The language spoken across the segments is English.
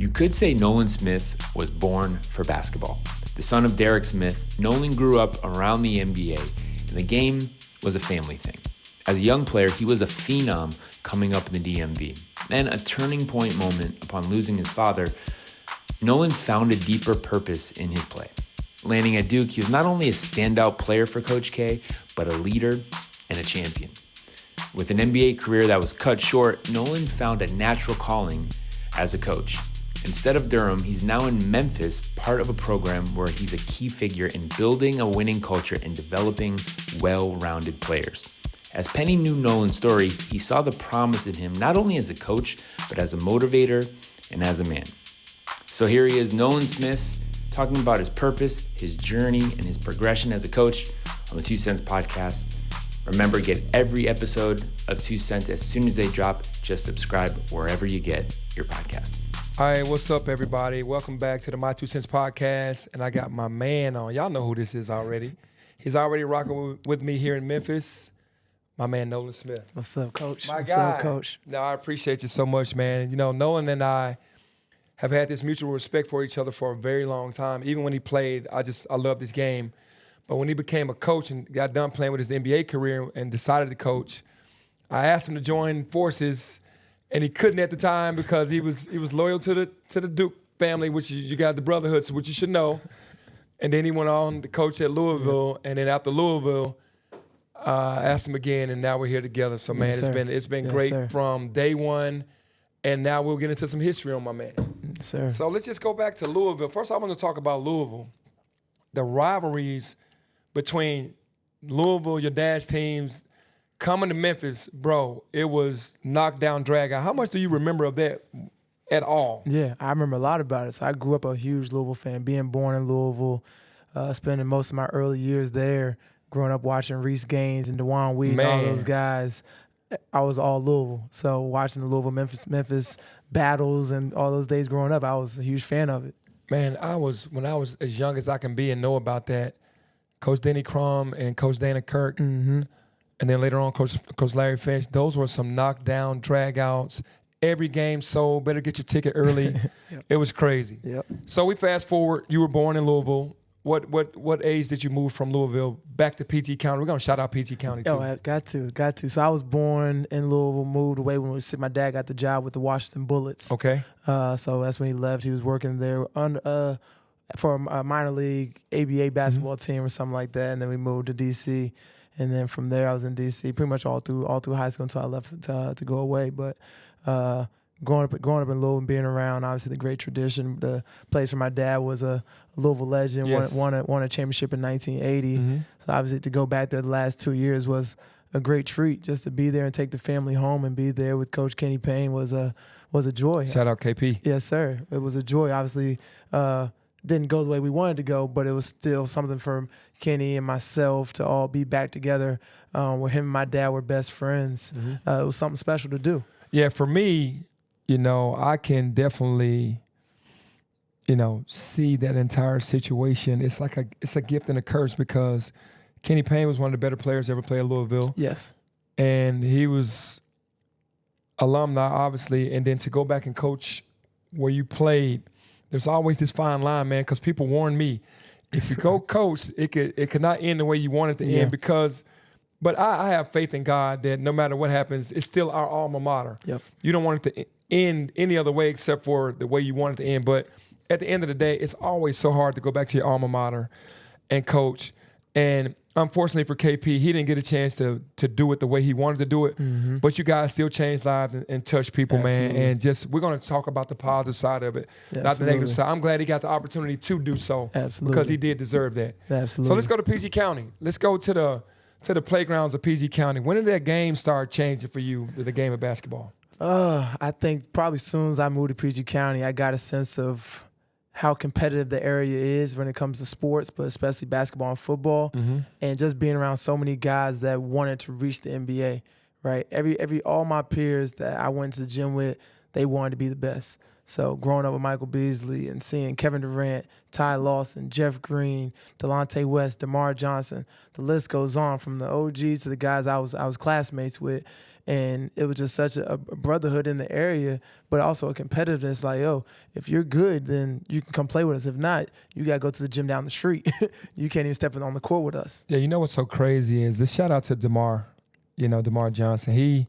You could say Nolan Smith was born for basketball. The son of Derek Smith, Nolan grew up around the NBA, and the game was a family thing. As a young player, he was a phenom coming up in the DMV. Then a turning point moment upon losing his father, Nolan found a deeper purpose in his play. Landing at Duke, he was not only a standout player for Coach K, but a leader and a champion. With an NBA career that was cut short, Nolan found a natural calling as a coach. Instead of Durham, he's now in Memphis, part of a program where he's a key figure in building a winning culture and developing well-rounded players. As Penny knew Nolan's story, he saw the promise in him not only as a coach, but as a motivator and as a man. So here he is, Nolan Smith, talking about his purpose, his journey, and his progression as a coach on the 2 Cents Podcast. Remember, get every episode of 2 Cents as soon as they drop. Just subscribe wherever you get your podcast. All right, what's up, everybody? Welcome back to the My 2 Cents Podcast, and I got my man on. Y'all know who this is already. He's already rocking with me here in Memphis. My man, Nolan Smith. What's up, Coach? My What's guy. up, Coach? No, I appreciate you so much, man. You know, Nolan and I have had this mutual respect for each other for a very long time. Even when he played, I loved his game. But when he became a coach and got done playing with his NBA career and decided to coach, I asked him to join forces, and he couldn't at the time because he was loyal to the Duke family, which you got the brotherhood, which you should know. And then he went on to coach at Louisville, and then after Louisville, I asked him again, and now we're here together. So, man, Yes, it's been yes, great sir. from day one, and now we'll get into some history on my man. Yes, sir. So let's just go back to Louisville. First, I want to talk about Louisville. The rivalries between Louisville, your dad's teams, coming to Memphis, bro, it was knockdown, drag out. How much do you remember of that at all? Yeah, I remember a lot about it. So I grew up a huge Louisville fan, being born in Louisville, spending most of my early years there, growing up watching Reese Gaines and DeJuan Wheat and all Man. those guys. I was all Louisville. So watching the Louisville-Memphis battles and all those days growing up, I was a huge fan of it. Man, when I was as young as I can be and know about that, Coach Denny Crum and Coach Dana Kirk, and then later on Coach Larry Finch, those were some knockdown, drag-outs. Every game sold, better get your ticket early. Yep. It was crazy. Yep. So we fast forward, you were born in Louisville. What age did you move from Louisville back to PG County? We're going to shout out PG County, too. Oh, I got to. So I was born in Louisville, moved away when my dad got the job with the Washington Bullets. Okay. So that's when he left. He was working there for a minor league ABA basketball team or something like that. And then we moved to D.C. And then from there, I was in D.C. pretty much all through high school until I left to go away. But growing up in Louisville and being around, obviously the great tradition. The place where my dad was a Louisville legend, Yes. won a championship in 1980. So obviously to go back there the last 2 years was a great treat. Just to be there and take the family home and be there with Coach Kenny Payne was a joy. Shout out KP. Yes, sir. It was a joy. Obviously, didn't go the way we wanted to go, but it was still something for Kenny and myself to all be back together where him and my dad were best friends. It was something special to do. Yeah, for me, I can definitely, see that entire situation. It's like it's a gift and a curse because Kenny Payne was one of the better players ever played at Louisville. Yes. And he was alumni, obviously, and then to go back and coach where you played, there's always this fine line, man, because people warn me, if you go coach, it could not end the way you want it to end but I have faith in God that no matter what happens, it's still our alma mater. Yep. You don't want it to end any other way except for the way you want it to end. But at the end of the day, it's always so hard to go back to your alma mater and coach. And unfortunately for KP, he didn't get a chance to do it the way he wanted to do it. But you guys still changed lives and touched people, Absolutely. man. And we're going to talk about the positive side of it, not the negative side. I'm glad he got the opportunity to do so. Absolutely. Because he did deserve that. Absolutely. So let's go to PG County. Let's go to the playgrounds of PG County. When did that game start changing for you, the game of basketball? I think probably as soon as I moved to PG County, I got a sense of how competitive the area is when it comes to sports, but especially basketball and football, and just being around so many guys that wanted to reach the NBA, right? All my peers that I went to the gym with, they wanted to be the best. So growing up with Michael Beasley and seeing Kevin Durant, Ty Lawson, Jeff Green, Delonte West, DeMar Johnson, the list goes on from the OGs to the guys I was classmates with. And it was just such a brotherhood in the area, but also a competitiveness. Like, yo, if you're good, then you can come play with us. If not, you got to go to the gym down the street. You can't even step in on the court with us. Yeah, you know what's so crazy is this shout out to DeMar, DeMar Johnson.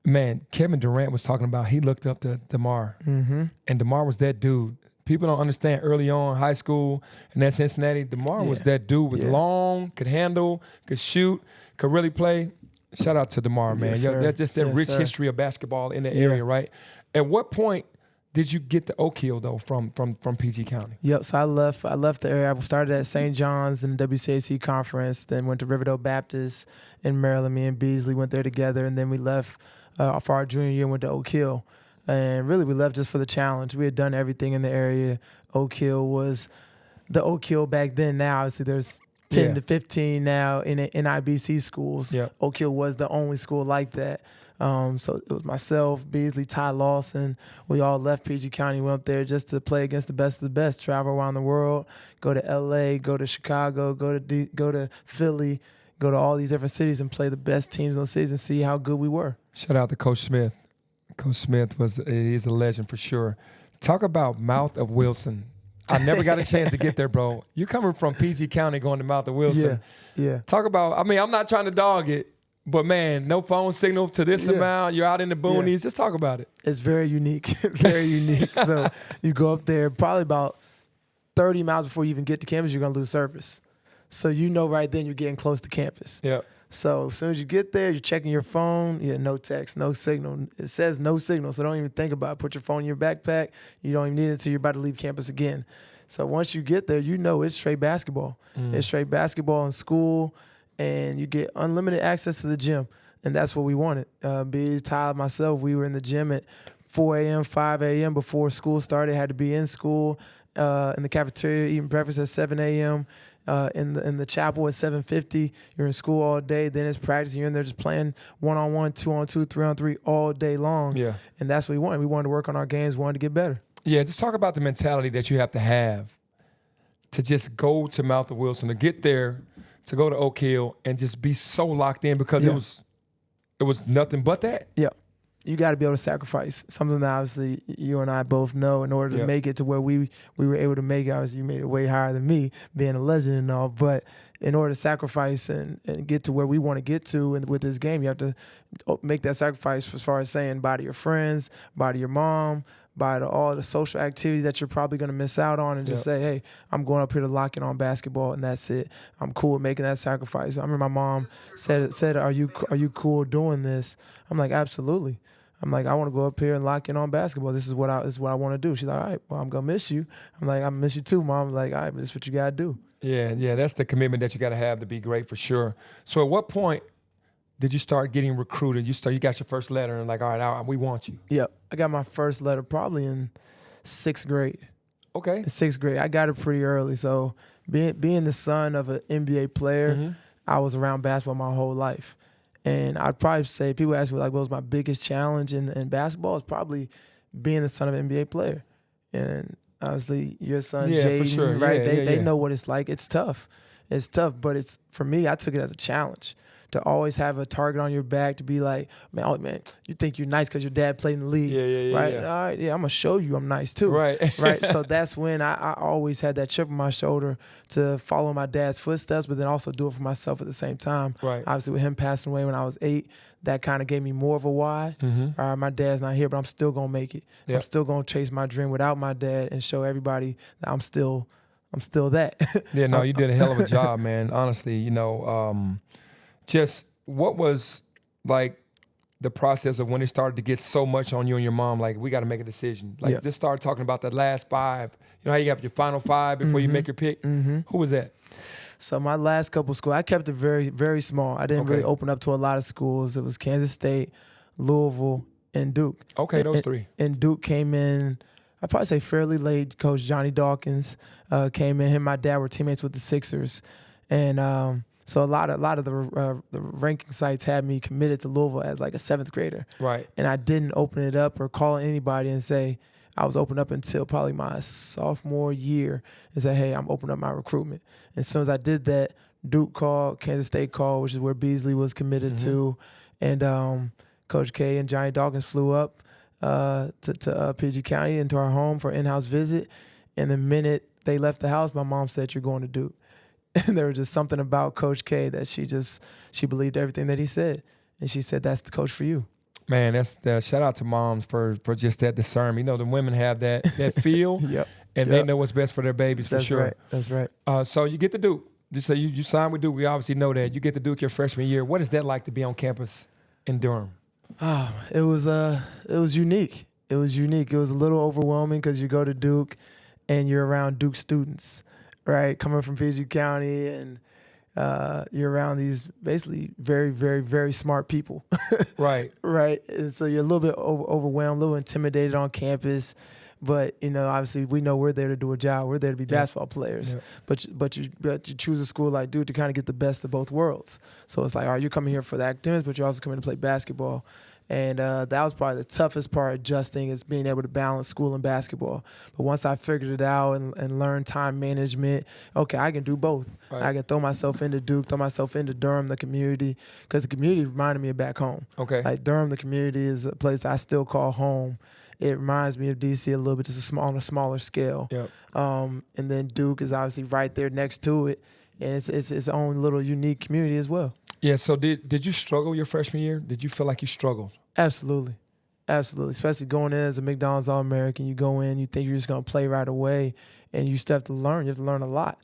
Kevin Durant was talking about he looked up to DeMar. Mm-hmm. And DeMar was that dude. People don't understand early on, high school, and at Cincinnati, DeMar was that dude with long, could handle, could shoot, could really play. Shout out to DeMar, man. Yes, That's just that rich sir. history of basketball in the area, right? At what point did you get to Oak Hill, though, from PG County? Yep, so I left the area. I started at St. John's in the WCAC conference, then went to Riverdale Baptist in Maryland. Me and Beasley went there together, and then we left for our junior year and went to Oak Hill. And really, we left just for the challenge. We had done everything in the area. Oak Hill was the Oak Hill back then. Now, obviously, there's 10 to 15 now in NIBC schools. Yep. Oak Hill was the only school like that. So it was myself, Beasley, Ty Lawson. We all left PG County, went up there just to play against the best of the best, travel around the world, go to LA, go to Chicago, go to Philly, go to all these different cities and play the best teams in the season, see how good we were. Shout out to Coach Smith. Coach Smith he's a legend for sure. Talk about Mouth of Wilson. I never got a chance to get there, bro. You coming from PG County going to Mouth of Wilson. Yeah. Talk about, I'm not trying to dog it, but man, no phone signal to this amount. You're out in the boonies. Yeah. Just talk about it. It's very unique, very unique. So you go up there probably about 30 miles before you even get to campus, you're going to lose service. So right then you're getting close to campus. Yeah. So as soon as you get there, you're checking your phone. No text, no signal. It says no signal, so don't even think about it. Put your phone in your backpack. You don't even need it until you're about to leave campus again. So once you get there, it's straight basketball. It's straight basketball in school, and you get unlimited access to the gym, and that's what we wanted. Tyler, myself, we were in the gym at 4 a.m., 5 a.m. before school started. Had to be in school, in the cafeteria, eating breakfast at 7 a.m., in the chapel at 7:50. You're in school all day. Then it's practice. You're in there just playing 1-on-1, 2-on-2, 3-on-3 all day long. Yeah. And that's what we wanted. We wanted to work on our games. We wanted to get better. Yeah, just talk about the mentality that you have to just go to Mouth of Wilson, to get there, to go to Oak Hill, and just be so locked in because it was nothing but that. Yeah. You got to be able to sacrifice, something that obviously you and I both know in order to make it to where we were able to make it. Obviously, you made it way higher than me, being a legend and all, but in order to sacrifice and get to where we want to get to and with this game, you have to make that sacrifice as far as saying bye to your friends, bye to your mom, bye to all the social activities that you're probably going to miss out on, and just say, hey, I'm going up here to lock in on basketball, and that's it. I'm cool with making that sacrifice. I remember my mom said, are you cool doing this? I'm like, absolutely. I'm like, I want to go up here and lock in on basketball. This is what I want to do. She's like, all right, well, I'm going to miss you. I'm like, I miss you too, Mom. I'm like, all right, but this is what you got to do. Yeah, that's the commitment that you got to have to be great for sure. So at what point did you start getting recruited? You got your first letter and like, all right, we want you. Yep. I got my first letter probably in 6th grade. Okay. In 6th grade. I got it pretty early. So being the son of an NBA player, I was around basketball my whole life. And I'd probably say, people ask me, like, what was my biggest challenge in basketball? It's probably being the son of an NBA player. And obviously, your son, Jaden, for sure. right? They know what it's like. It's tough. It's tough, but for me, I took it as a challenge to always have a target on your back, to be like, man, you think you're nice because your dad played in the league, right? Yeah. All right, I'm gonna show you I'm nice too, right? Right. So that's when I always had that chip on my shoulder to follow my dad's footsteps, but then also do it for myself at the same time. Right. Obviously, with him passing away when I was 8, that kind of gave me more of a why. My dad's not here, but I'm still gonna make it. Yep. I'm still gonna chase my dream without my dad and show everybody that I'm still that. Yeah, no, you did a hell of a job, man. Honestly, just what was like the process of when it started to get so much on you and your mom, like, we got to make a decision. Like, just start talking about the last 5. You know how you have your final 5 before you make your pick? Who was that? So my last couple of schools, I kept it very, very small. I didn't really open up to a lot of schools. It was Kansas State, Louisville, and Duke. Okay, those 3. And Duke came in, I'd probably say fairly late. Coach Johnny Dawkins came in. Him and my dad were teammates with the Sixers. And so a lot of the ranking sites had me committed to Louisville as like a 7th grader. Right. And I didn't open it up or call anybody and say, I was open up until probably my sophomore year and say, hey, I'm opening up my recruitment. And as soon as I did that, Duke called, Kansas State called, which is where Beasley was committed to. And Coach K and Johnny Dawkins flew up to PG County into our home for an in-house visit. And the minute they left the house, my mom said, "You're going to Duke." And there was just something about Coach K that she believed everything that he said. And she said, "That's the coach for you." Man, that's shout out to moms for just that discernment. You know, the women have that feel, Yep. and they know what's best for their babies for sure. Right. That's right. So you get to Duke. So you signed with Duke. We obviously know that. You get to Duke your freshman year. What is that like to be on campus in Durham? Oh, it was unique. It was unique. It was a little overwhelming because you go to Duke and you're around Duke students, right? Coming from PG County, and you're around these basically very, very, very smart people. Right. Right. And so you're a little bit overwhelmed, a little intimidated on campus. But, you know, obviously we know we're there to do a job. We're there to be basketball players. Yeah. But you choose a school like Duke to kind of get the best of both worlds. So it's like, all right, you're coming here for the academics, but you're also coming to play basketball. And that was probably the toughest part, adjusting, is being able to balance school and basketball. But once I figured it out and learned time management, okay, I can do both. Right. I can throw myself into Duke, throw myself into Durham, the community, because the community reminded me of back home. Okay. Like Durham, the community, is a place that I still call home. It reminds me of DC a little bit, just on a smaller scale. Yep. And then Duke is obviously right there next to it, and it's its own little unique community as well. Yeah, so did you struggle your freshman year? Did you feel like you struggled? Absolutely. Absolutely. Especially going in as a McDonald's All-American. You go in, you think you're just going to play right away, and you still have to learn. You have to learn a lot.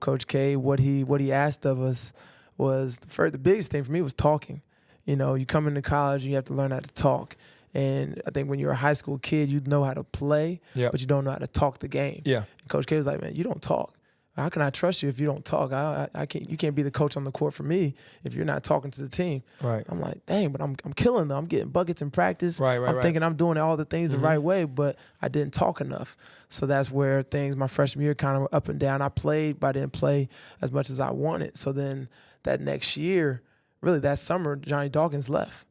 Coach K, what he asked of us was, the biggest thing for me was talking. You know, you come into college, and you have to learn how to talk. And I think when you're a high school kid, you know how to play, but you don't know how to talk the game. Yeah. And Coach K was like, "Man, you don't talk. How can I trust you if you don't talk? I can't. You can't be the coach on the court for me if you're not talking to the team." Right. I'm like, dang, but I'm killing them. I'm getting buckets in practice. I'm thinking I'm doing all the things the right way, but I didn't talk enough. So that's where things my freshman year kind of were up and down. I played, but I didn't play as much as I wanted. So then that next year, really that summer, Johnny Dawkins left.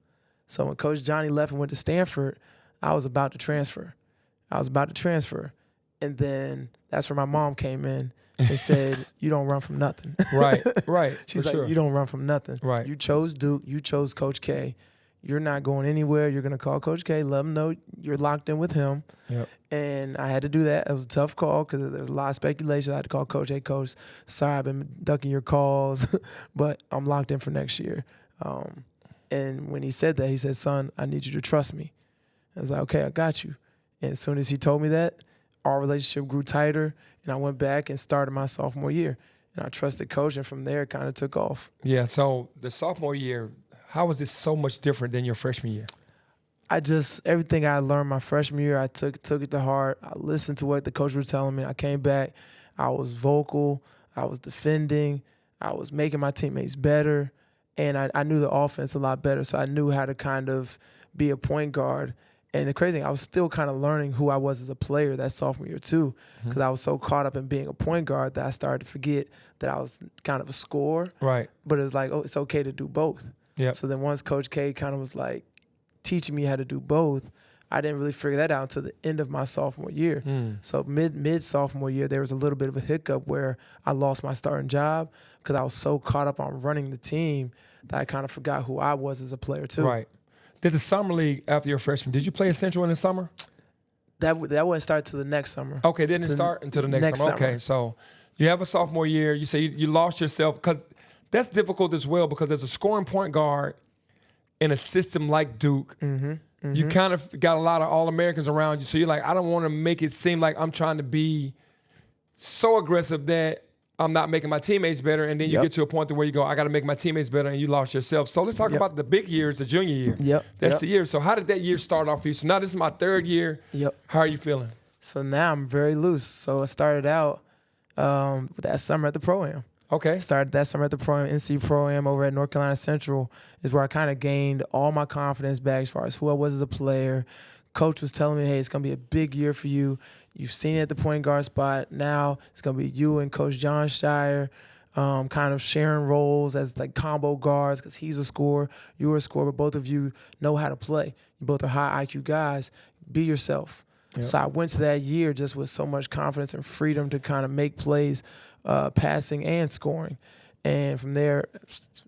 So when Coach Johnny left and went to Stanford, I was about to transfer. And then that's where my mom came in and said, "You don't run from nothing." Right. She's like, "You don't run from nothing. Right. You chose Duke. You chose Coach K. You're not going anywhere. You're going to call Coach K, let him know you're locked in with him." Yep. And I had to do that. It was a tough call because there's a lot of speculation. I had to call Coach, "Hey, Coach, sorry I've been ducking your calls, but I'm locked in for next year." And when he said that, he said, "Son, I need you to trust me." I was like, "Okay, I got you." And as soon as he told me that, our relationship grew tighter, and I went back and started my sophomore year. And I trusted Coach, and from there it kind of took off. Yeah, so the sophomore year, how was this so much different than your freshman year? Everything I learned my freshman year, I took it to heart. I listened to what the coach was telling me. I came back. I was vocal. I was defending. I was making my teammates better. And I knew the offense a lot better, so I knew how to kind of be a point guard. And the crazy thing, I was still kind of learning who I was as a player that sophomore year too, because I was so caught up in being a point guard that I started to forget that I was kind of a scorer. Right. But it was like, oh, it's okay to do both. Yeah. So then once Coach K kind of was like teaching me how to do both, I didn't really figure that out until the end of my sophomore year. So mid sophomore year, there was a little bit of a hiccup where I lost my starting job because I was so caught up on running the team that I kind of forgot who I was as a player too. Right. Did the summer league after your freshman, did you play at Central in the summer? That wouldn't start till the next summer. Okay, didn't start until the next summer. Okay, so you have a sophomore year. You say you lost yourself, because that's difficult as well, because as a scoring point guard in a system like Duke, you kind of got a lot of All-Americans around you. So you're like, I don't want to make it seem like I'm trying to be so aggressive that I'm not making my teammates better. And then you get to a point where you go, I got to make my teammates better, and you lost yourself. So let's talk about the big years, the junior year. That's the year. So how did that year start off for you? So now this is my third year. How are you feeling? So now I'm very loose. So I started out that summer at the Pro-Am. Okay. Started that summer at the Pro-Am, NC Pro-Am over at North Carolina Central, is where I kind of gained all my confidence back as far as who I was as a player. Coach was telling me, hey, it's going to be a big year for you. You've seen it at the point guard spot. Now it's going to be you and Coach John Shire kind of sharing roles as like combo guards, because he's a scorer, you're a scorer, but both of you know how to play. You both are high IQ guys. Be yourself. So I went to that year just with so much confidence and freedom to kind of make plays, passing and scoring. And from there,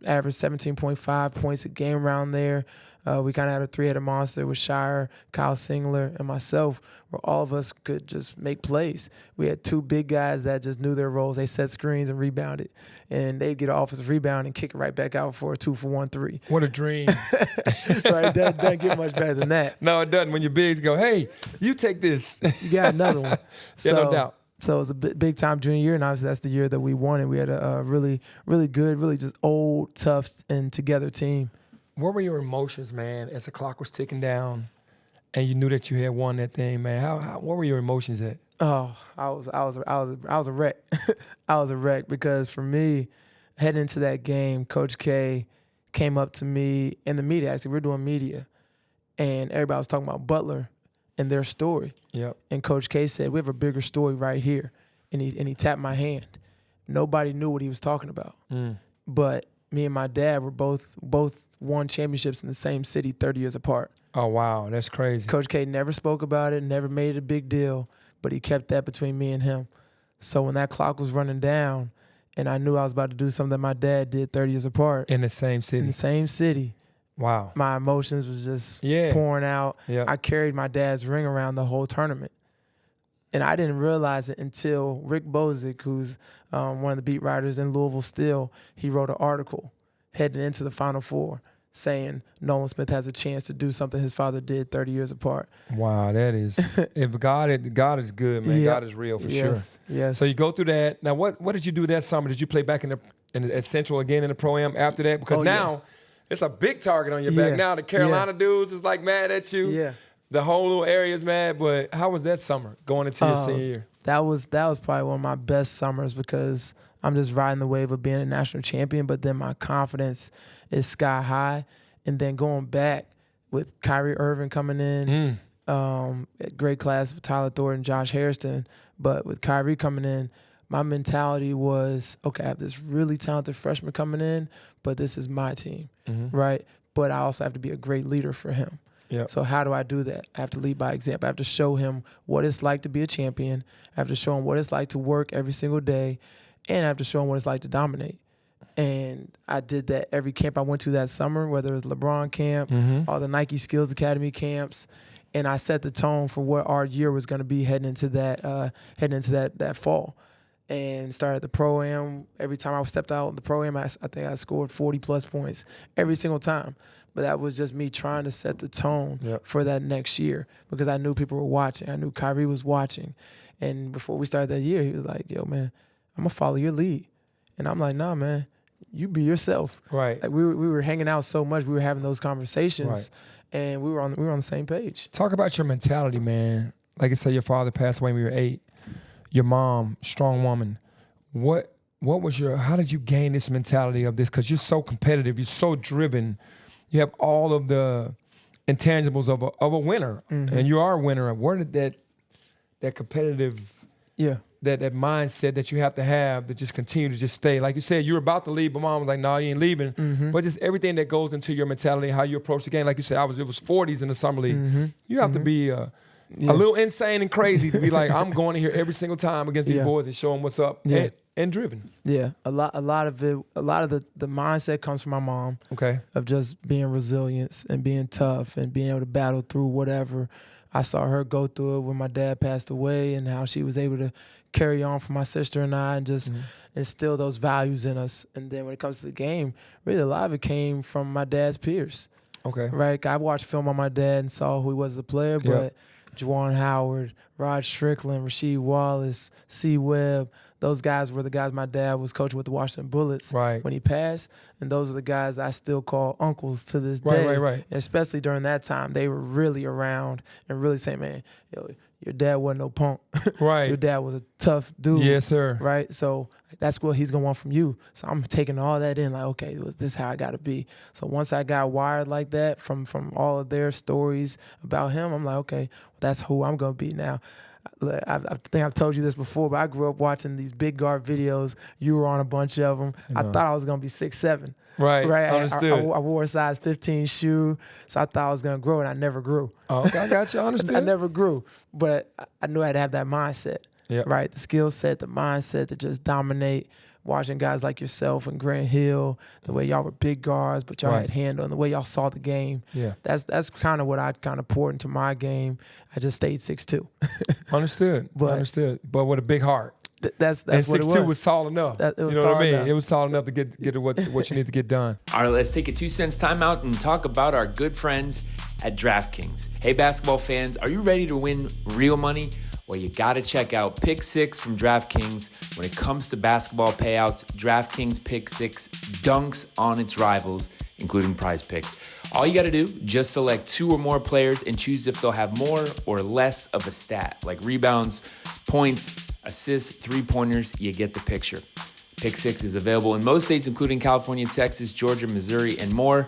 averaged 17.5 points a game around there. We kind of had a three-headed monster with Shire, Kyle Singler, and myself, where all of us could just make plays. We had two big guys that just knew their roles. They set screens and rebounded. And they'd get an offensive rebound and kick it right back out for a 2-for-1 3. What a dream. Right? It doesn't get much better than that. No, it doesn't. When your bigs go, hey, you take this. You got another one. Yeah, no doubt. So it was a big time junior year, and obviously that's the year that we won, and we had a really, really good, really just old, tough, and together team. What were your emotions, man, as the clock was ticking down and you knew that you had won that thing, man? What were your emotions at? Oh, I was a wreck. I was a wreck because for me, heading into that game, Coach K came up to me in the media. Actually, we were doing media, and everybody was talking about Butler and their story. Yep. And Coach K said, "We have a bigger story right here," and he tapped my hand. Nobody knew what he was talking about, but me and my dad were both won championships in the same city 30 years apart. Oh, wow. That's crazy. Coach K never spoke about it, never made it a big deal, but he kept that between me and him. So when that clock was running down and I knew I was about to do something that my dad did 30 years apart. In the same city. In the same city. Wow. My emotions was just pouring out. Yeah. I carried my dad's ring around the whole tournament. And I didn't realize it until Rick Bozick, who's one of the beat writers in Louisville still, he wrote an article heading into the Final Four saying Nolan Smith has a chance to do something his father did 30 years apart. Wow, that is – if God is good, man. God is real for sure. Yes. So you go through that. Now, what did you do that summer? Did you play back at Central again in the Pro-Am after that? Because now it's a big target on your back. Now the Carolina dudes is like mad at you. Yeah. The whole little area is mad. But how was that summer going into your senior year? That was probably one of my best summers because I'm just riding the wave of being a national champion, but then my confidence is sky high. And then going back with Kyrie Irving coming in, great class with Tyler Thornton, Josh Hairston, but with Kyrie coming in, my mentality was, okay, I have this really talented freshman coming in, but this is my team, right? But I also have to be a great leader for him. Yep. So how do I do that? I have to lead by example. I have to show him what it's like to be a champion. I have to show him what it's like to work every single day, and I have to show him what it's like to dominate. And I did that every camp I went to that summer, whether it was LeBron camp, all the Nike Skills Academy camps, and I set the tone for what our year was going to be heading into that fall. And started the Pro-Am. Every time I stepped out in the Pro-Am, I think I scored 40-plus points every single time. But that was just me trying to set the tone for that next year because I knew people were watching. I knew Kyrie was watching. And before we started that year, he was like, yo, man, I'm going to follow your lead. And I'm like, nah, man, you be yourself. Right. Like we were hanging out so much, we were having those conversations, and we were on the same page. Talk about your mentality, man. Like I said, your father passed away when you were 8. Your mom, strong woman. What was how did you gain this mentality of this? Because you're so competitive, you're so driven. You have all of the intangibles of a winner, and you are a winner. Where did that competitive, that mindset that you have to just continue to just stay? Like you said, you were about to leave, but mom was like, "No, you ain't leaving." But just everything that goes into your mentality, how you approach the game. Like you said, it was 40s in the summer league. You have to be a little insane and crazy to be like, I'm going in here every single time against these boys and show them what's up. And driven. Yeah, a lot of the mindset comes from my mom. Okay. Of just being resilient and being tough and being able to battle through whatever. I saw her go through it when my dad passed away and how she was able to carry on for my sister and I and just instill those values in us. And then when it comes to the game, really a lot of it came from my dad's peers. Okay. Right? I watched film on my dad and saw who he was as a player, but Juwan Howard, Rod Strickland, Rasheed Wallace, C. Webb, those guys were the guys my dad was coaching with the Washington Bullets when he passed. And those are the guys I still call uncles to this day. Right. And especially during that time, they were really around and really saying, man, your dad wasn't no punk. Right. Your dad was a tough dude. Yes, sir. Right? So that's what he's going to want from you. So I'm taking all that in like, okay, this is how I got to be. So once I got wired like that from all of their stories about him, I'm like, okay, that's who I'm going to be now. I think I've told you this before, but I grew up watching these big guard videos. You were on a bunch of them. I thought I was going to be 6'7". Right. Understood. I wore a size 15 shoe, so I thought I was going to grow, and I never grew. Oh, okay, I got you. I understood. I never grew, but I knew I had to have that mindset. Yep. Right. The skill set, the mindset to just dominate watching guys like yourself and Grant Hill, the way y'all were big guards, but y'all Right. had handle, and the way y'all saw the game. Yeah. That's kind of what I kind of poured into my game. I just stayed 6'2". Understood. Understood. But with a big heart. That's And what it 6'2" was. was tall enough. It was you know what tall I mean? enough. It was tall enough to get what you need to get done. All right, let's take a 2 cents timeout and talk about our good friends at DraftKings. Hey, basketball fans, are you ready to win real money? Well, you got to check out Pick 6 from DraftKings. When it comes to basketball payouts, DraftKings Pick 6 dunks on its rivals, including Prize Picks. All you got to do, just select 2 or more players and choose if they'll have more or less of a stat, like rebounds, points, assists, three-pointers. You get the picture. Pick 6 is available in most states, including California, Texas, Georgia, Missouri, and more.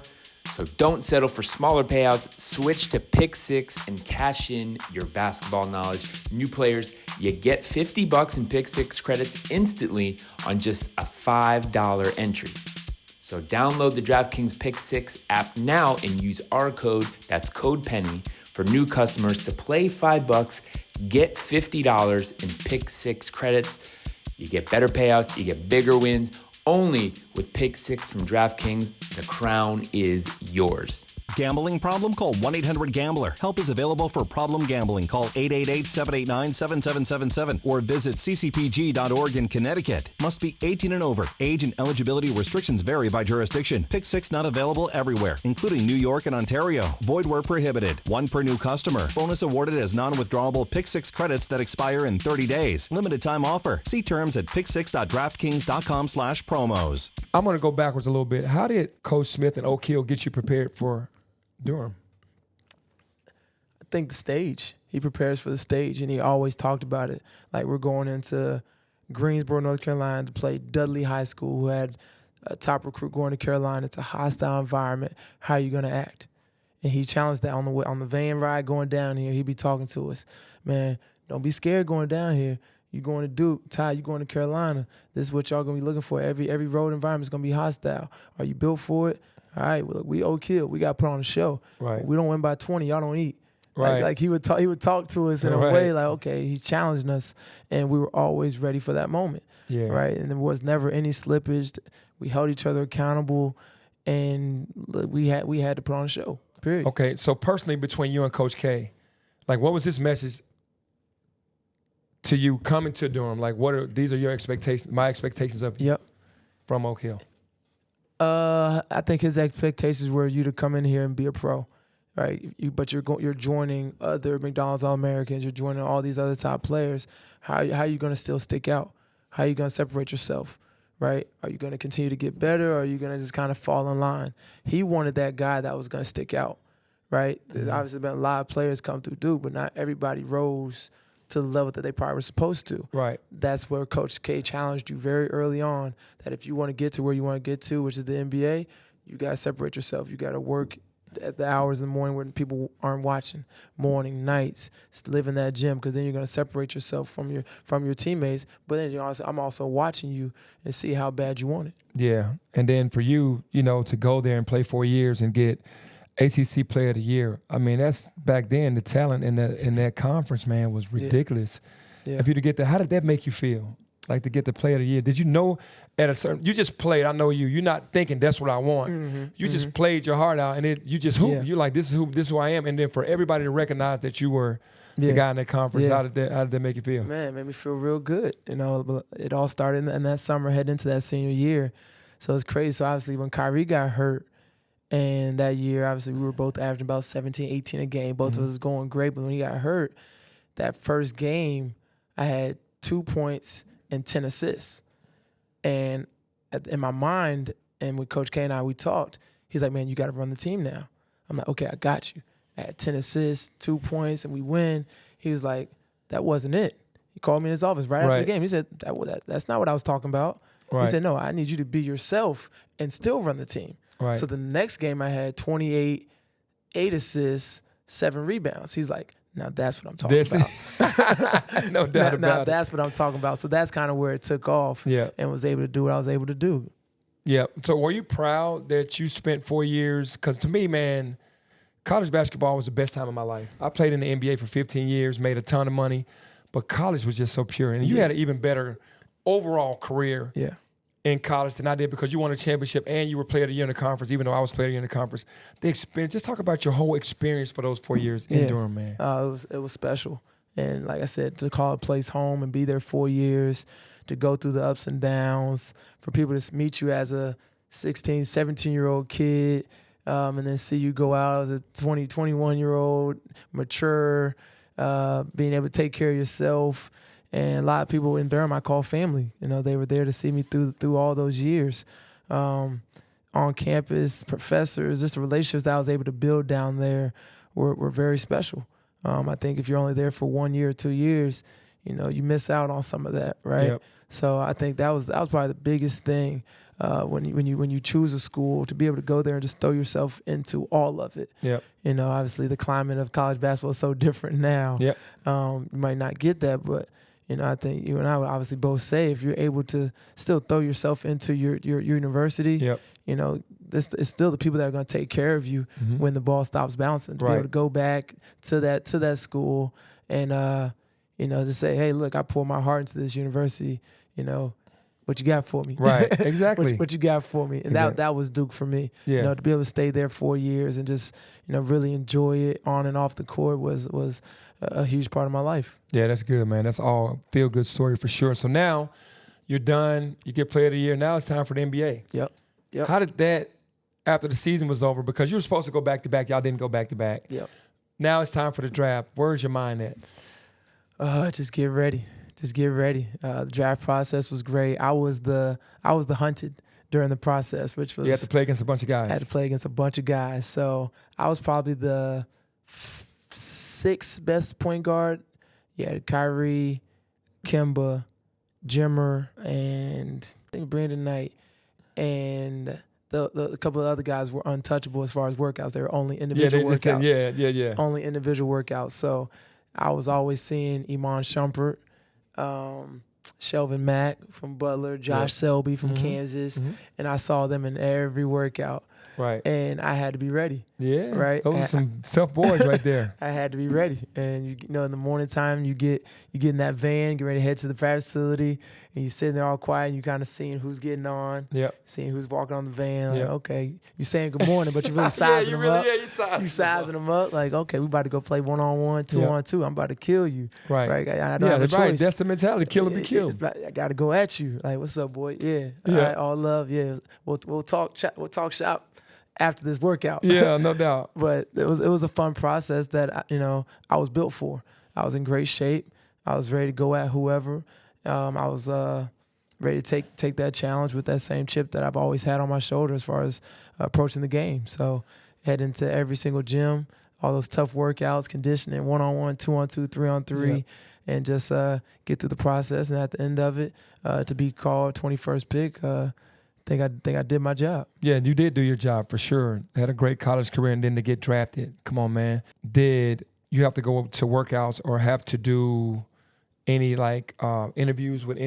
So don't settle for smaller payouts. Switch to Pick 6 and cash in your basketball knowledge. New players, you get $50 in Pick 6 credits instantly on just a $5 entry. So download the DraftKings Pick 6 app now and use our code, that's code PENNY, for new customers to play $5, get $50 in Pick 6 credits. You get better payouts, you get bigger wins. Only with Pick 6 from DraftKings, the crown is yours. Gambling problem? Call 1-800-GAMBLER. Help is available for problem gambling. Call 888-789-7777 or visit ccpg.org in Connecticut. Must be 18 and over. Age and eligibility restrictions vary by jurisdiction. Pick 6 not available everywhere, including New York and Ontario. Void where prohibited. 1 per new customer. Bonus awarded as non-withdrawable Pick 6 credits that expire in 30 days. Limited time offer. See terms at pick6.draftkings.com/promos. I'm going to go backwards a little bit. How did Coach Smith and Oak Hill get you prepared for Durham? I think the stage. He prepares for the stage, and he always talked about it. Like, we're going into Greensboro, North Carolina to play Dudley High School, who had a top recruit going to Carolina. It's a hostile environment. How are you going to act? And he challenged that on the van ride going down here. He'd be talking to us. Man, don't be scared going down here. You going to Duke, Ty, you going to Carolina. This is what y'all going to be looking for. Every road environment is going to be hostile. Are you built for it? All right, well, we Oak Hill. We got to put on a show. Right. We don't win by 20. Y'all don't eat. Right. Like he would talk to us in a way like, okay, he's challenging us, and we were always ready for that moment. Yeah. Right. And there was never any slippage. We held each other accountable, and we had to put on a show. Period. Okay, so personally between you and Coach K, like what was his message to you coming to Durham? Like these are your expectations, my expectations of you from Oak Hill? I think his expectations were you to come in here and be a pro, right? But you're joining other McDonald's All-Americans. You're joining all these other top players. How are you going to still stick out? How are you going to separate yourself, right? Are you going to continue to get better, or are you going to just kind of fall in line? He wanted that guy that was going to stick out, right? There's obviously been a lot of players come through Duke, but not everybody rose to the level that they probably were supposed to. Right. That's where Coach K challenged you very early on, that if you want to get to where you want to get to, which is the NBA, you got to separate yourself. You got to work at the hours in the morning when people aren't watching, morning, nights, live in that gym, because then you're going to separate yourself from your teammates. But then I'm also watching you and see how bad you want it. Yeah, and then for you, to go there and play 4 years and get ACC Player of the Year. I mean, that's back then the talent in that conference, man, was ridiculous. Yeah. If you to get that, how did that make you feel? Like to get the Player of the Year? Did you know you just played? I know you. You're not thinking that's what I want. You just played your heart out, and you just hooped. You're like, this is who I am. And then for everybody to recognize that you were the guy in that conference, how did that make you feel? Man, it made me feel real good. It all started in that summer, heading into that senior year. So it's crazy. So obviously when Kyrie got hurt, and that year, obviously, we were both averaging about 17, 18 a game. Both of us was going great. But when he got hurt, that first game, I had 2 points and 10 assists. And in my mind, and with Coach K and I, we talked, he's like, man, you got to run the team now. I'm like, okay, I got you. I had 10 assists, 2 points, and we win. He was like, that wasn't it. He called me in his office right after the game. He said, that's not what I was talking about. Right. He said, no, I need you to be yourself and still run the team. Right. So the next game I had 28, 8 assists, 7 rebounds. He's like, now that's what I'm talking about. No doubt about it. Now that's what I'm talking about. So that's kind of where it took off and was able to do what I was able to do. Yeah. So were you proud that you spent 4 years? Because to me, man, college basketball was the best time of my life. I played in the NBA for 15 years, made a ton of money, but college was just so pure. And you had an even better overall career. Yeah. in college than I did because you won a championship and you were player of the year in the conference, even though I was player of the year in the conference. The experience, just talk about your whole experience for those 4 years in Durham, man. It was special. And like I said, to call a place home and be there 4 years, to go through the ups and downs, for people to meet you as a 16, 17-year-old kid, and then see you go out as a 20, 21-year-old, mature, being able to take care of yourself. And a lot of people in Durham I call family. You know, they were there to see me through all those years. On campus, professors, just the relationships that I was able to build down there were very special. I think if you're only there for 1 year or 2 years, you know, you miss out on some of that, right? Yep. So I think that was probably the biggest thing when you choose a school, to be able to go there and just throw yourself into all of it. Yep. You know, obviously the climate of college basketball is so different now. Yep. You might not get that, but you know, I think you and I would obviously both say if you're able to still throw yourself into your university, Yep. you know, it's still the people that are going to take care of you when the ball stops bouncing. To be able to go back to that school and you know, just say, hey, look, I poured my heart into this university. You know, what you got for me? Right, exactly. what you got for me? And exactly. that was Duke for me. Yeah. You know, to be able to stay there 4 years and just, you know, really enjoy it on and off the court was a huge part of my life. Yeah, that's good, man. That's all feel-good story for sure. So now you're done. You get player of the year. Now it's time for the NBA. Yep. How did that, after the season was over, because you were supposed to go back-to-back, y'all didn't go back-to-back. Yep. Now it's time for the draft. Where's your mind at? Just get ready. Just get ready. The draft process was great. I was the hunted during the process, which was You had to play against a bunch of guys. I had to play against a bunch of guys. So I was probably the sixth best point guard. You had Kyrie, Kemba, Jimmer, and I think Brandon Knight. And the couple of other guys were untouchable as far as workouts. They were only individual workouts. Yeah. Only individual workouts. So I was always seeing Iman Shumpert, Shelvin Mack from Butler, Josh Selby from Kansas, and I saw them in every workout. Right. And I had to be ready. Yeah. Right. Those are some tough boys right there. I had to be ready. And you know, in the morning time, you get in that van, get ready to head to the practice facility, and you sitting there all quiet, and you kind of seeing who's getting on, seeing who's walking on the van. Like, okay, you saying good morning, but you really sizing them up. You sizing them up. Like, okay, we about to go play 1-on-1, 2-on-2. I'm about to kill you. Right. I don't have a choice. That's the mentality. Kill or be killed. I got to go at you. Like, what's up, boy? Yeah. All right, all love. Yeah. We'll talk shop after this workout. Yeah, no doubt. But it was a fun process that I was built for. I was in great shape. I was ready to go at whoever. I was ready to take that challenge with that same chip that I've always had on my shoulder as far as approaching the game. So head into every single gym, all those tough workouts, conditioning, 1-on-1, 2-on-2, 3-on-3, and just get through the process. And at the end of it, to be called 21st pick, think I did my job. Yeah, you did do your job for sure. Had a great college career, and then to get drafted. Come on, man. Did you have to go to workouts or have to do any interviews with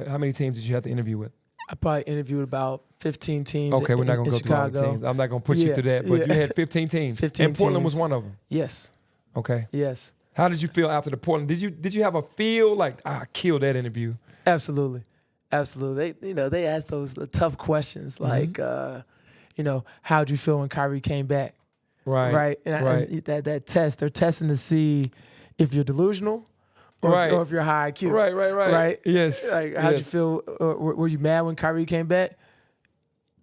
how many teams did you have to interview with? I probably interviewed about 15 teams. Okay, we're not going to go through all the teams. I'm not going to put you through that, but you had 15 teams. 15 and Portland teams. was one of them. Yes. Okay. Yes. How did you feel after the Portland? Did you have a feel like, I killed that interview? Absolutely. They asked those tough questions like, how'd you feel when Kyrie came back? Right. And that test, they're testing to see if you're delusional or if you're high IQ. Right. Yes. Like, how'd you feel? Were you mad when Kyrie came back?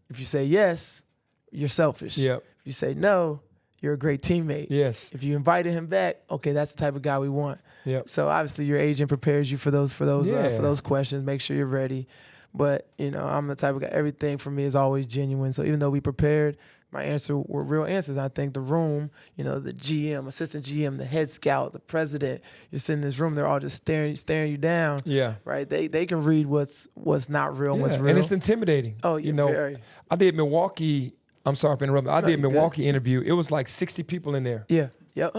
If you say yes, you're selfish. Yep. If you say no, you're a great teammate. Yes. If you invited him back, okay, that's the type of guy we want. Yep. So obviously your agent prepares you for those questions. Make sure you're ready. But I'm the type of guy. Everything for me is always genuine. So even though we prepared, my answer were real answers. I think the room, the GM, assistant GM, the head scout, the president, you're sitting in this room, they're all just staring you down. Yeah. Right? They can read what's not real and what's real. And it's intimidating. Oh, yeah, very. I did Milwaukee. I'm sorry for interrupting. I did Milwaukee interview. It was like 60 people in there. Yeah. Yep.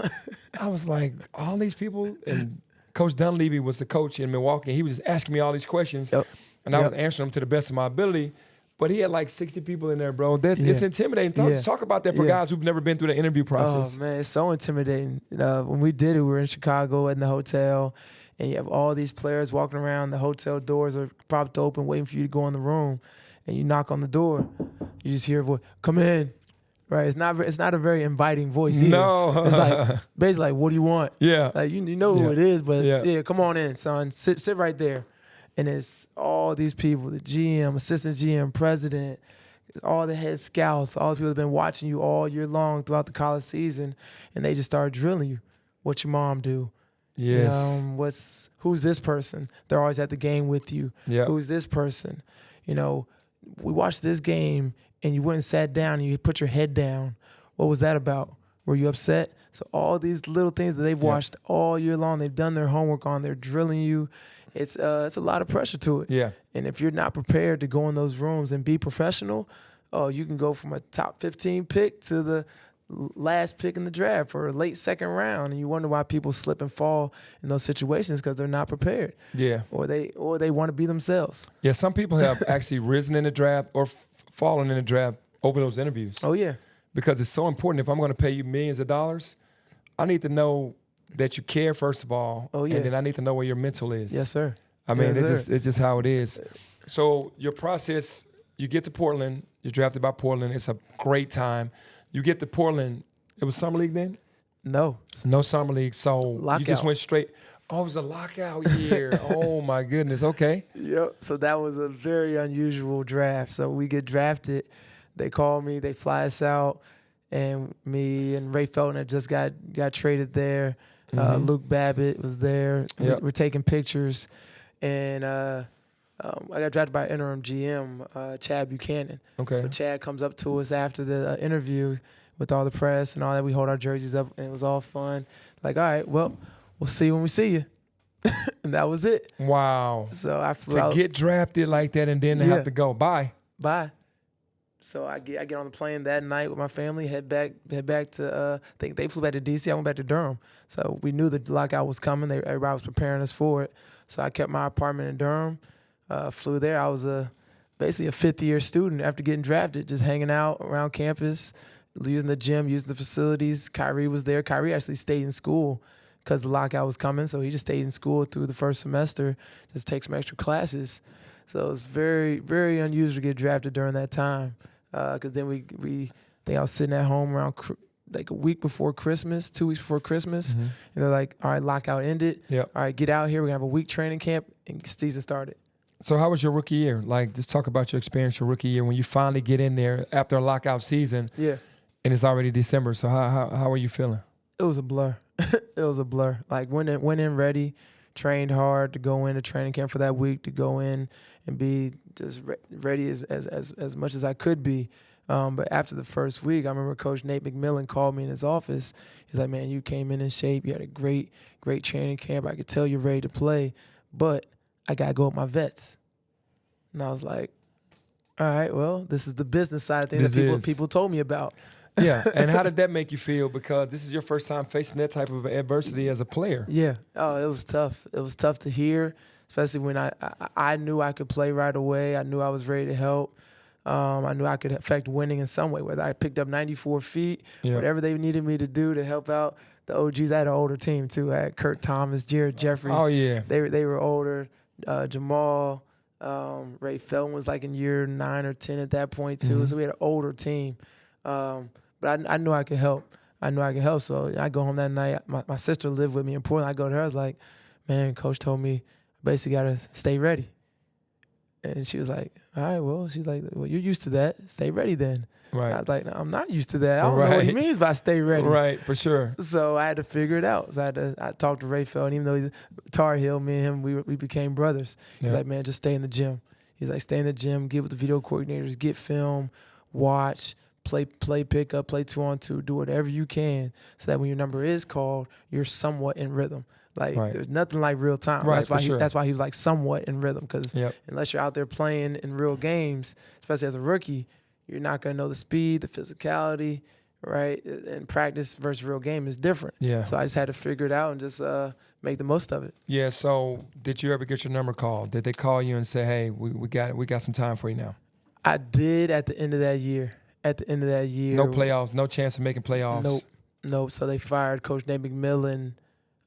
I was like, all these people, and Coach Dunleavy was the coach in Milwaukee. And he was just asking me all these questions, and I was answering them to the best of my ability. But he had like 60 people in there, bro. It's intimidating. Talk about that for guys who've never been through the interview process. Oh, man, it's so intimidating. When we did it, we were in Chicago in the hotel, and you have all these players walking around. The hotel doors are propped open, waiting for you to go in the room. and you knock on the door, you just hear a voice, "Come in." Right? It's not a very inviting voice either. No. It's like basically like, "What do you want?" Yeah. Like you know who it is, but Yeah. come on in, son. Sit right there. And it's all these people, the GM, assistant GM, president, all the head scouts, all the people that have been watching you all year long throughout the college season, and they just start drilling you. What your mom do? Yes. Who's this person? They're always at the game with you. Yeah. Who's this person? We watched this game and you went and sat down and you put your head down. What was that about? Were you upset? So all these little things that they've watched all year long, they've done their homework on, they're drilling you. It's a lot of pressure to it. Yeah. And if you're not prepared to go in those rooms and be professional, you can go from a top 15 pick to the last pick in the draft or a late second round, and you wonder why people slip and fall in those situations because they're not prepared. Yeah. Or they want to be themselves. Yeah, some people have actually risen in the draft or fallen in the draft over those interviews. Oh, yeah. Because it's so important. If I'm going to pay you millions of dollars, I need to know that you care, first of all. Oh, yeah. And then I need to know where your mental is. Yes, sir. I mean, Yes, it's just how it is. So your process, you get to Portland, you're drafted by Portland. It's a great time. You get to Portland. It was summer league then? No. No summer league. So Lockout. you just went straight. Oh, it was a lockout year. Oh, my goodness. Okay. Yep. So that was a very unusual draft. So we get drafted. They call me. They fly us out. And me and Ray Felton had just got traded there. Luke Babbitt was there. Yep. We're taking pictures. And I got drafted by interim GM, Chad Buchanan. Okay. So Chad comes up to us after the interview with all the press and all that. We hold our jerseys up, and it was all fun. Like, all right, well, we'll see you when we see you. And that was it. Wow. So I flew out. To get drafted like that and then to have to go. Bye. So I get on the plane that night with my family, head back to, I think they flew back to D.C., I went back to Durham. So we knew the lockout was coming. Everybody was preparing us for it. So I kept my apartment in Durham, flew there. I was basically a fifth-year student after getting drafted, just hanging out around campus, using the gym, using the facilities. Kyrie was there. Kyrie actually stayed in school because the lockout was coming, so he just stayed in school through the first semester, just take some extra classes. So it was very, very unusual to get drafted during that time. Because then I think I was sitting at home around like a week before Christmas, 2 weeks before Christmas. And they're like, all right, lockout ended. Yep. All right, get out here. We're going to have a week training camp, and season started. So how was your rookie year? Like, just talk about your experience your rookie year when you finally get in there after a lockout season. Yeah. And it's already December. So how are you feeling? It was a blur. It was a blur. Like, went in ready, trained hard to go into training camp for that week, to go in and be just ready as much as I could be. But after the first week, I remember Coach Nate McMillan called me in his office. He's like, man, you came in shape. You had a great training camp. I could tell you're ready to play, but I got to go with my vets. And I was like, all right, well, this is the business side of things that people told me about. Yeah, and how did that make you feel? Because this is your first time facing that type of adversity as a player. Yeah. Oh, it was tough. It was tough to hear, especially when I knew I could play right away. I knew I was ready to help. I knew I could affect winning in some way, whether I picked up 94 feet, whatever they needed me to do to help out the OGs. I had an older team, too. I had Kurt Thomas, Jared Jeffries. Oh, yeah. They were older. Jamal, Ray Felton was like in year 9 or 10 at that point, too. So we had an older team. But I knew I could help. So I go home that night. My sister lived with me in Portland. I go to her. I was like, man, Coach told me I basically got to stay ready. And she was like, all right, well, she's like, well, you're used to that. Stay ready then. Right. I was like, no, I'm not used to that. I don't know what he means by stay ready. Right, for sure. So I had to figure it out. So I talked to Ray Felton, even though he's Tar Heel, me and him, we became brothers. He's like, man, just stay in the gym. He's like, stay in the gym, get with the video coordinators, get film, watch, play pickup, play 2-on-2, do whatever you can so that when your number is called, you're somewhat in rhythm. Like, there's nothing like real time. Right, That's why he was like somewhat in rhythm, because unless you're out there playing in real games, especially as a rookie, you're not going to know the speed, the physicality, right? And practice versus real game is different. Yeah. So I just had to figure it out and just make the most of it. Yeah, so did you ever get your number called? Did they call you and say, hey, we got some time for you now? I did at the end of that year. No playoffs, no chance of making playoffs? Nope. So they fired Coach Nate McMillan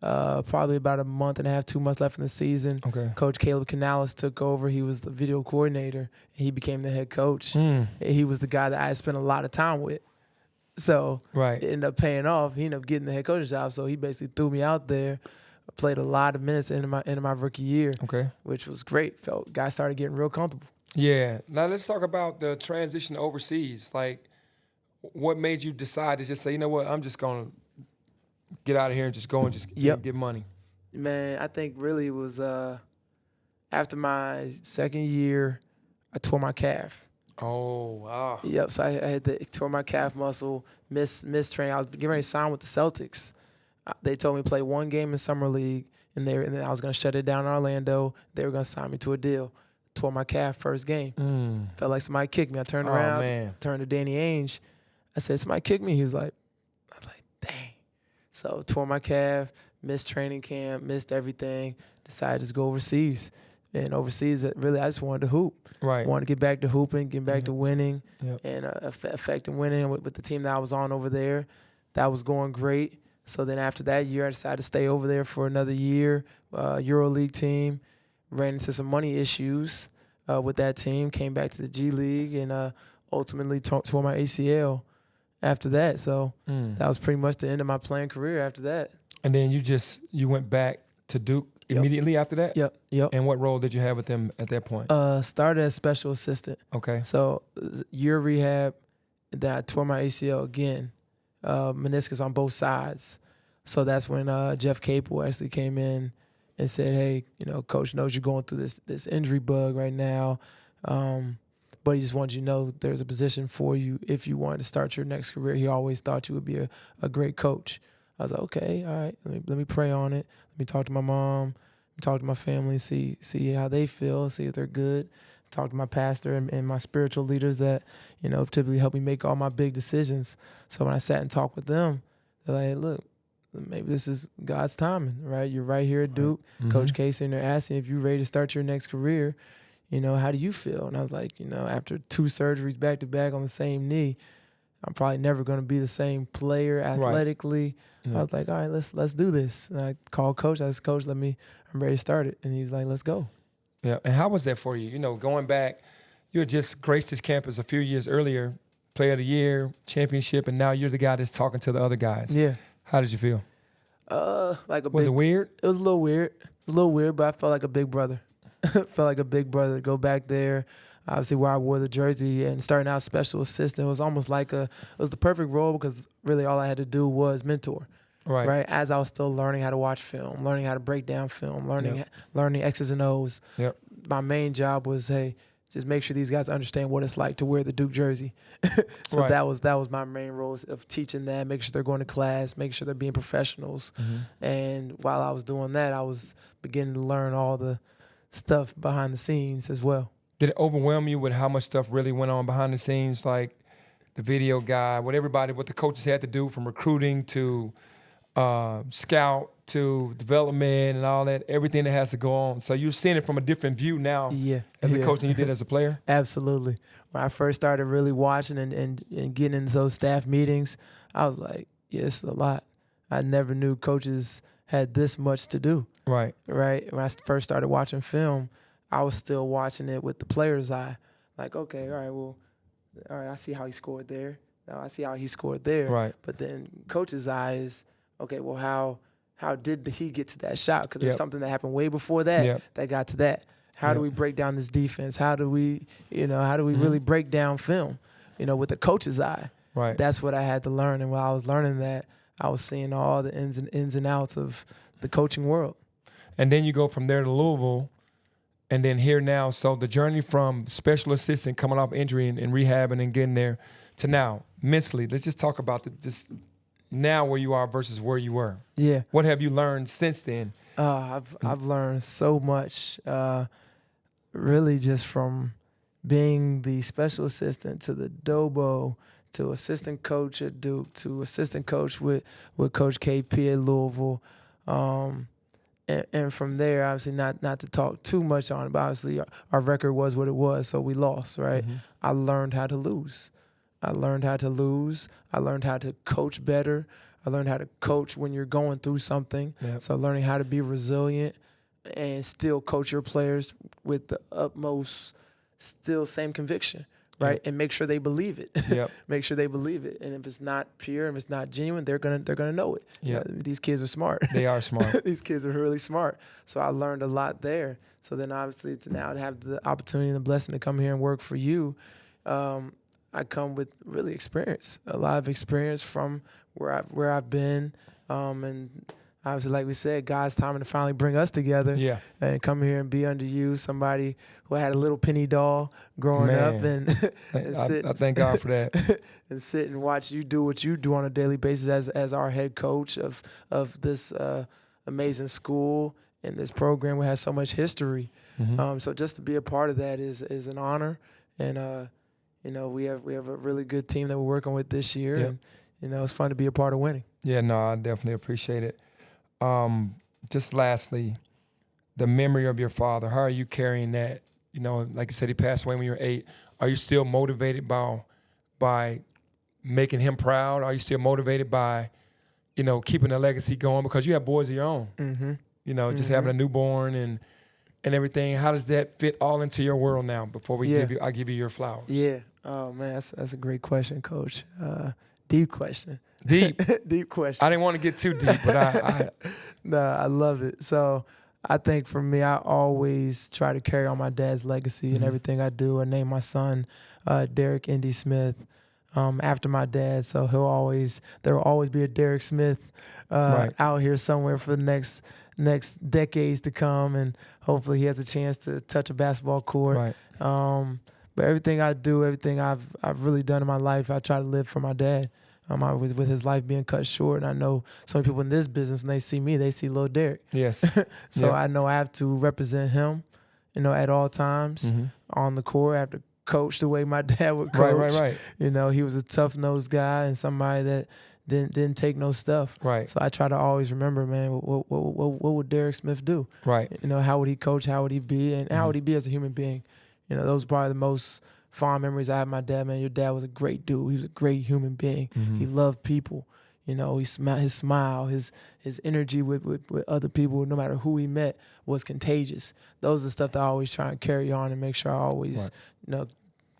probably about a month and a half, 2 months left in the season. Okay. Coach Caleb Canales took over. He was the video coordinator, and he became the head coach. He was the guy that I spent a lot of time with. So Right. it ended up paying off. He ended up getting the head coaching job. So he basically threw me out there. I played a lot of minutes into my rookie year, Okay. which was great. Guys started getting real comfortable. Yeah. Now let's talk about the transition to overseas. Like, what made you decide to just say, you know what, I'm just gonna get out of here and just go and just get money? Man, I think really it was after my second year, I tore my calf. Oh, wow. Yep. So I had tore my calf muscle, missed training. I was getting ready to sign with the Celtics. They told me to play one game in summer league, and then I was going to shut it down in Orlando. They were going to sign me to a deal. Tore my calf first game. Felt like somebody kicked me. I turned around, turned to Danny Ainge. I said, somebody kicked me. I was like, dang. So tore my calf, missed training camp, missed everything. Decided to just go overseas. And overseas, really, I just wanted to hoop. Right. Wanted to get back to hooping, get back to winning, Yep. and affecting winning with the team that I was on over there. That was going great. So then after that year, I decided to stay over there for another year. EuroLeague team, ran into some money issues with that team, came back to the G League, and ultimately tore my ACL after that. So that was pretty much the end of my playing career after that. And then you went back to Duke immediately after that? Yep. And what role did you have with them at that point? Started as special assistant. Okay. So year rehab, and then I tore my ACL again, meniscus on both sides. So that's when Jeff Capel actually came in and said, hey, coach knows you're going through this injury bug right now, but he just wants you to know there's a position for you if you wanted to start your next career. He always thought you would be a great coach. I was like, okay, all right, let me pray on it. Let me talk to my mom, talk to my family, see how they feel, see if they're good. Talk to my pastor and my spiritual leaders that, typically help me make all my big decisions. So when I sat and talked with them, they're like, hey, look, maybe this is God's timing, right? You're right here at Duke. Mm-hmm. Coach Casey, and they're asking if you're ready to start your next career. How do you feel? And I was like, after 2 surgeries back to back on the same knee, I'm probably never going to be the same player athletically. Right. I was like, all right, let's do this. And I called Coach. I said, Coach, I'm ready to start it. And he was like, let's go. Yeah. And how was that for you? Going back, you had just graced this campus a few years earlier, Player of the Year, championship, and now you're the guy that's talking to the other guys. Yeah. How did you feel? Was it weird? It was a little weird, but I felt like a big brother. Felt like a big brother to go back there. Obviously, where I wore the jersey and starting out special assistant, it was almost like it was the perfect role because really all I had to do was mentor. Right. As I was still learning how to watch film, learning how to break down film, learning X's and O's. Yep. My main job was, hey, just make sure these guys understand what it's like to wear the Duke jersey. So right. that was my main role of teaching that, making sure they're going to class, making sure they're being professionals. Mm-hmm. And while I was doing that, I was beginning to learn all the stuff behind the scenes as well. Did it overwhelm you with how much stuff really went on behind the scenes, like the video guy, what the coaches had to do from recruiting to scout to development and all that, everything that has to go on? So you're seeing it from a different view now as a coach than you did as a player? Absolutely. When I first started really watching and getting into those staff meetings, I was like, yeah, it's a lot. I never knew coaches had this much to do. Right. When I first started watching film, I was still watching it with the player's eye. Like, okay, all right, I see how he scored there. Now I see how he scored there. Right. But then coach's eye is, okay, well, how did he get to that shot? Because there's something that happened way before that that got to that. How do we break down this defense? How do we really break down film, with the coach's eye? Right. That's what I had to learn. And while I was learning that, I was seeing all the ins and outs of the coaching world. And then you go from there to Louisville, and then here now. So the journey from special assistant coming off injury and rehabbing and getting there to now, mentally, let's just talk about this now where you are versus where you were. Yeah. What have you learned since then? I've learned so much, really just from being the special assistant to the Dobo to assistant coach at Duke to assistant coach with Coach KP at Louisville. And from there, obviously not to talk too much on it, but obviously our record was what it was, so we lost, right? Mm-hmm. I learned how to lose. I learned how to coach better. I learned how to coach when you're going through something. Yep. So learning how to be resilient and still coach your players with the utmost, still same conviction, right? Yep. And make sure they believe it. Yep. Make sure they believe it. And if it's not pure, if it's not genuine, they're gonna know it. Yep. These kids are smart. They are smart. These kids are really smart. So I learned a lot there. So then obviously to now have the opportunity and the blessing to come here and work for you, I come with really experience, a lot of experience from where I've been, and obviously, like we said, God's timing to finally bring us together. Yeah. And come here and be under you, somebody who had a little penny doll growing up, and I thank God for that. and sit and watch you do what you do on a daily basis as our head coach of this amazing school and this program we have so much history. Mm-hmm. So just to be a part of that is an honor, and we have a really good team that we're working with this year, Yep. and it's fun to be a part of winning. Yeah, no, I definitely appreciate it. Just lastly, the memory of your father, how are you carrying that? You know, like you said, he passed away when you were 8. Are you still motivated by making him proud? Are you still motivated by, keeping the legacy going? Because you have boys of your own, Mm-hmm. just having a newborn and everything. How does that fit all into your world now before I give you your flowers? Yeah. Oh, man, that's a great question, Coach. Deep question. Deep. Deep question. I didn't want to get too deep, but I love it. So I think for me, I always try to carry on my dad's legacy in everything I do. I named my son Derek Indy Smith after my dad. So there will always be a Derek Smith out here somewhere for the next decades to come, and hopefully he has a chance to touch a basketball court. Right. But everything I do, everything I've really done in my life, I try to live for my dad. I was with his life being cut short, and I know so many people in this business, when they see me, they see Lil Derek. Yes. So Yep. I know I have to represent him, at all times on the court. I have to coach the way my dad would coach. Right. He was a tough-nosed guy and somebody that didn't take no stuff. Right. So I try to always remember, man, what would Derek Smith do? Right. How would he coach? How would he be? And how would he be as a human being? Those are probably the most fond memories I have of my dad, man. Your dad was a great dude. He was a great human being. He loved people. His smile, his energy with other people, no matter who he met, was contagious. Those are the stuff that I always try and carry on and make sure I always,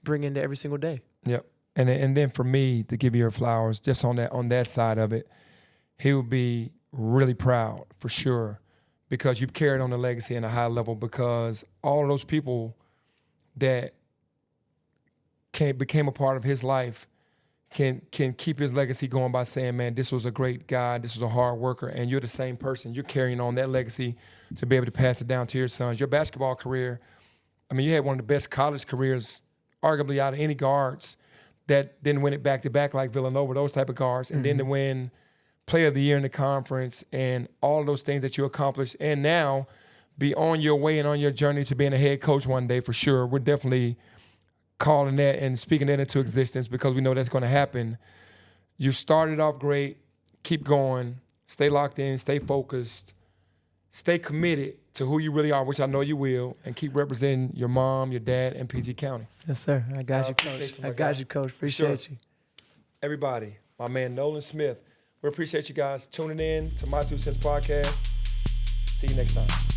bring into every single day. Yep. And then for me, to give you your flowers, just on that side of it, he would be really proud for sure, because you've carried on the legacy at a high level, because all of those people that became a part of his life can keep his legacy going by saying, man, this was a great guy, this was a hard worker, and you're the same person. You're carrying on that legacy to be able to pass it down to your sons. Your basketball career, you had one of the best college careers, arguably out of any guards, that didn't win it back-to-back like Villanova, those type of guards, and then to win Player of the Year in the conference and all of those things that you accomplished, and now be on your way and on your journey to being a head coach one day for sure. We're definitely calling that and speaking that into existence, because we know that's going to happen. You started off great. Keep going. Stay locked in. Stay focused. Stay committed to who you really are, which I know you will, and keep representing your mom, your dad, and PG County. Yes, sir. I got you, Coach. I got you, Coach. Appreciate you. Everybody, my man Nolan Smith. We appreciate you guys tuning in to My 2 Cents Podcast. See you next time.